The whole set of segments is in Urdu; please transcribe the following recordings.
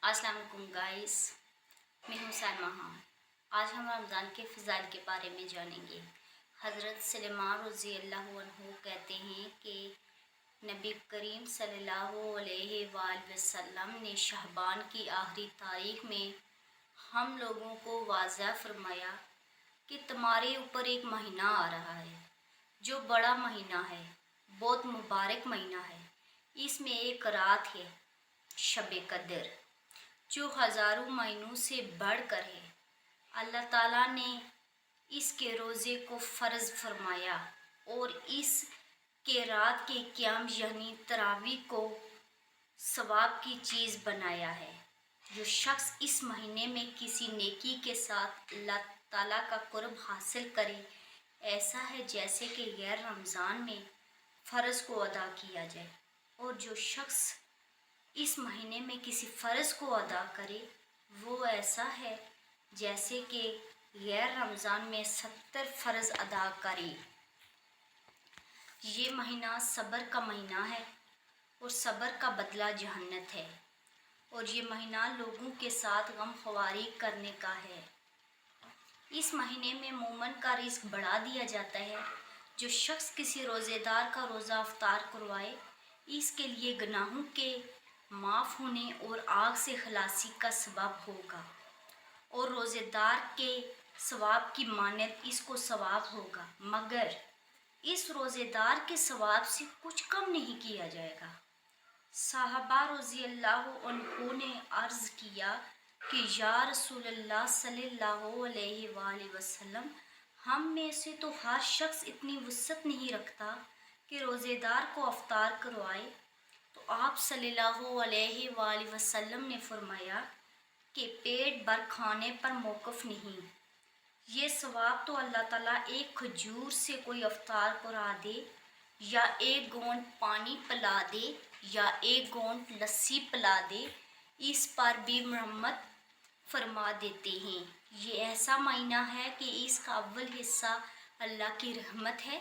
السلام علیکم گائز، میں ہوں سلمہ۔ آج ہم رمضان کے فضائل کے بارے میں جانیں گے۔ حضرت سلیمان رضی اللہ عنہ کہتے ہیں کہ نبی کریم صلی اللہ علیہ وآلہ وسلم نے شعبان کی آخری تاریخ میں ہم لوگوں کو واضح فرمایا کہ تمہارے اوپر ایک مہینہ آ رہا ہے جو بڑا مہینہ ہے، بہت مبارک مہینہ ہے۔ اس میں ایک رات ہے، شب قدر، جو ہزاروں مہینوں سے بڑھ کر ہے۔ اللہ تعالیٰ نے اس کے روزے کو فرض فرمایا اور اس کے رات کے قیام یعنی تراویح کو ثواب کی چیز بنایا ہے۔ جو شخص اس مہینے میں کسی نیکی کے ساتھ اللہ تعالیٰ کا قرب حاصل کرے، ایسا ہے جیسے کہ غیر رمضان میں فرض کو ادا کیا جائے، اور جو شخص اس مہینے میں کسی فرض کو ادا کرے وہ ایسا ہے جیسے کہ غیر رمضان میں 70 فرض ادا کرے۔ یہ مہینہ صبر کا مہینہ ہے اور صبر کا بدلہ جنت ہے، اور یہ مہینہ لوگوں کے ساتھ غم خواری کرنے کا ہے۔ اس مہینے میں مومن کا رزق بڑھا دیا جاتا ہے۔ جو شخص کسی روزے دار کا روزہ افطار کروائے، اس کے لیے گناہوں کے معاف ہونے اور آگ سے خلاصی کا سبب ہوگا، اور روزے دار کے ثواب کی مانند اس کو ثواب ہوگا، مگر اس روزے دار کے ثواب سے کچھ کم نہیں کیا جائے گا۔ صحابہ رضی اللہ عنہ نے عرض کیا کہ یا رسول اللہ صلی اللہ علیہ وآلہ وسلم، ہم میں سے تو ہر شخص اتنی وسعت نہیں رکھتا کہ روزے دار کو افطار کروائے۔ تو آپ صلی اللہ علیہ وآلہ وسلم نے فرمایا کہ پیٹ بھر کھانے پر موقف نہیں، یہ ثواب تو اللہ تعالیٰ ایک کھجور سے کوئی افطار کرا دے، یا ایک گھونٹ پانی پلا دے، یا ایک گھونٹ لسی پلا دے، اس پر بھی مرحمت فرما دیتے ہیں۔ یہ ایسا مہینہ ہے کہ اس کا اول حصہ اللہ کی رحمت ہے،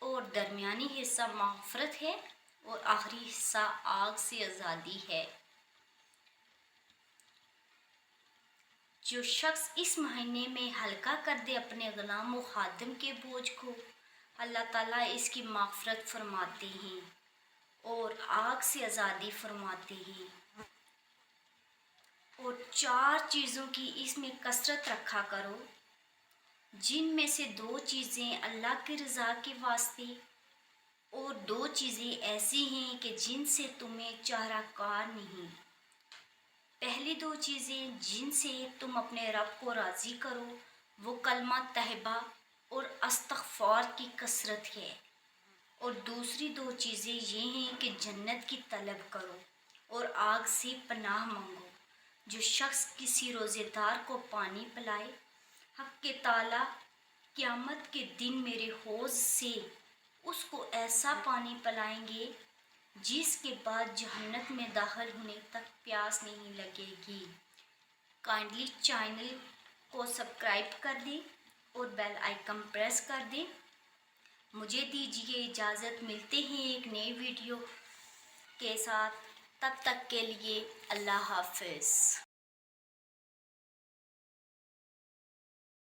اور درمیانی حصہ مغفرت ہے، اور آخری حصہ آگ سے آزادی ہے۔ جو شخص اس مہینے میں ہلکا کر دے اپنے غلام و خادم کے بوجھ کو، اللہ تعالیٰ اس کی مغفرت فرماتے ہیں اور آگ سے آزادی فرماتے ہیں۔ اور 4 چیزوں کی اس میں کثرت رکھا کرو، جن میں سے 2 چیزیں اللہ کی رضا کے واسطے، اور 2 چیزیں ایسی ہیں کہ جن سے تمہیں چارہ کار نہیں۔ پہلی 2 چیزیں جن سے تم اپنے رب کو راضی کرو وہ کلمہ طیبہ اور استغفار کی کثرت ہے، اور دوسری 2 چیزیں یہ ہیں کہ جنت کی طلب کرو اور آگ سے پناہ مانگو۔ جو شخص کسی روزے دار کو پانی پلائے، حق کے تعالیٰ قیامت کے دن میرے حوض سے اس کو ایسا پانی پلائیں گے جس کے بعد جہنت میں داخل ہونے تک پیاس نہیں لگے گی۔ کائنڈلی چینل کو سبسکرائب کر دیں اور بیل آئیکن پریس کر دیں۔ مجھے دیجیے اجازت، ملتے ہیں ایک نئی ویڈیو کے ساتھ، تب تک کے لیے اللہ حافظ۔